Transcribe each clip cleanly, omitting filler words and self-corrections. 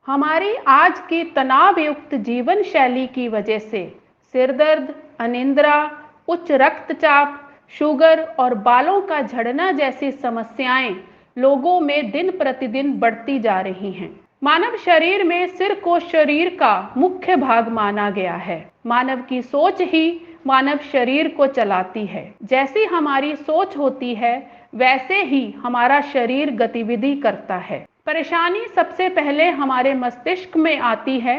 हमारी आज की तनाव युक्त जीवन शैली की वजह से सिर दर्द, अनिद्रा, उच्च रक्तचाप, शुगर और बालों का झड़ना जैसी समस्याएं लोगों में दिन प्रतिदिन बढ़ती जा रही हैं। मानव शरीर में सिर को शरीर का मुख्य भाग माना गया है। मानव की सोच ही मानव शरीर को चलाती है। जैसी हमारी सोच होती है, वैसे ही हमारा शरीर गतिविधि करता है। परेशानी सबसे पहले हमारे मस्तिष्क में आती है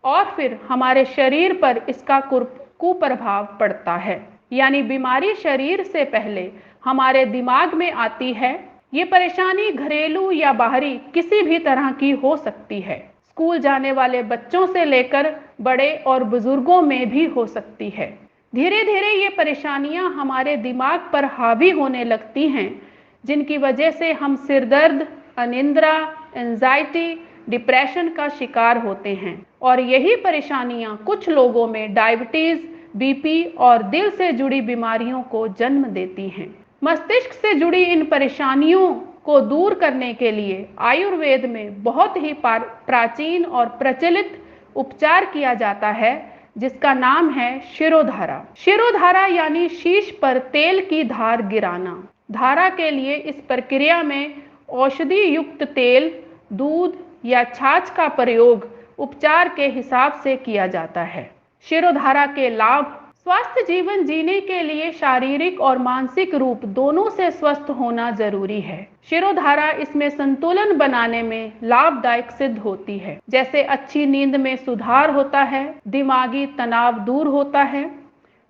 और फिर हमारे शरीर पर इसका कुप्रभाव पड़ता है। यानी बीमारी शरीर से पहले हमारे दिमाग में आती है। ये परेशानी घरेलू या बाहरी किसी भी तरह की हो सकती है। स्कूल जाने वाले बच्चों से लेकर बड़े और बुजुर्गों में भी हो सकती है। धीरे धीरे ये परेशानियां हमारे दिमाग पर हावी होने लगती हैं, जिनकी वजह से हम सिर दर्द, अनिद्रा, एंजाइटी, डिप्रेशन का शिकार होते हैं। और यही परेशानियां कुछ लोगों में डायबिटीज, बीपी और दिल से जुड़ी बीमारियों को जन्म देती हैं। मस्तिष्क से जुड़ी इन परेशानियों को दूर करने के लिए आयुर्वेद में बहुत ही प्राचीन और प्रचलित उपचार किया जाता है, जिसका नाम है शिरोधारा। शिरोधारा यानी शीश पर तेल की धार गिराना। धारा के लिए इस प्रक्रिया में औषधि युक्त तेल, दूध या छाछ का प्रयोग उपचार के हिसाब से किया जाता है। शिरोधारा के लाभ: स्वस्थ जीवन जीने के लिए शारीरिक और मानसिक रूप दोनों से स्वस्थ होना जरूरी है। शिरोधारा इसमें संतुलन बनाने में लाभदायक सिद्ध होती है। जैसे अच्छी नींद में सुधार होता है, दिमागी तनाव दूर होता है।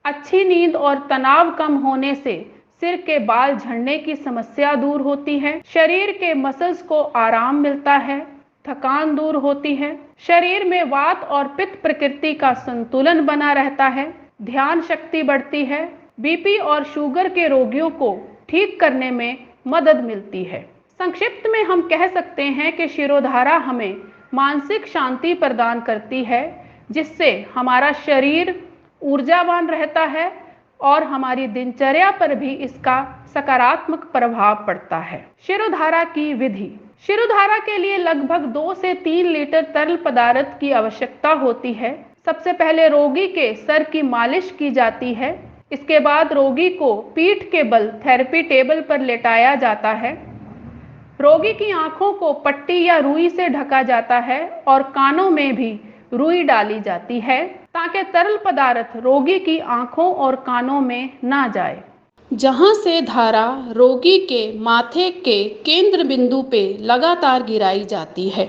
अच्छी नींद और तनाव कम होने से सिर के बाल झड़ने की समस्या दूर होती है। शरीर के मसल्स को आराम मिलता है, थकान दूर होती है। शरीर में वात और पित्त प्रकृति का संतुलन बना रहता है। ध्यान शक्ति बढ़ती है। बीपी और शुगर के रोगियों को ठीक करने में मदद मिलती है। संक्षिप्त में हम कह सकते हैं कि शिरोधारा हमें मानसिक शांति प्रदान करती है, जिससे हमारा शरीर ऊर्जावान रहता है और हमारी दिनचर्या पर भी इसका सकारात्मक प्रभाव पड़ता है। शिरोधारा की विधि: शिरोधारा के लिए लगभग 2 से 3 लीटर तरल पदार्थ की आवश्यकता होती है। सबसे पहले रोगी के सर की मालिश की जाती है। इसके बाद रोगी को पीठ के बल थेरेपी टेबल पर लेटाया जाता है। रोगी की आंखों को पट्टी या रुई से ढका जाता है और कानों में भी रुई डाली जाती है, ताकि तरल पदार्थ रोगी की आंखों और कानों में ना जाए। जहां से धारा रोगी के माथे के केंद्र बिंदु पे लगातार गिराई जाती है।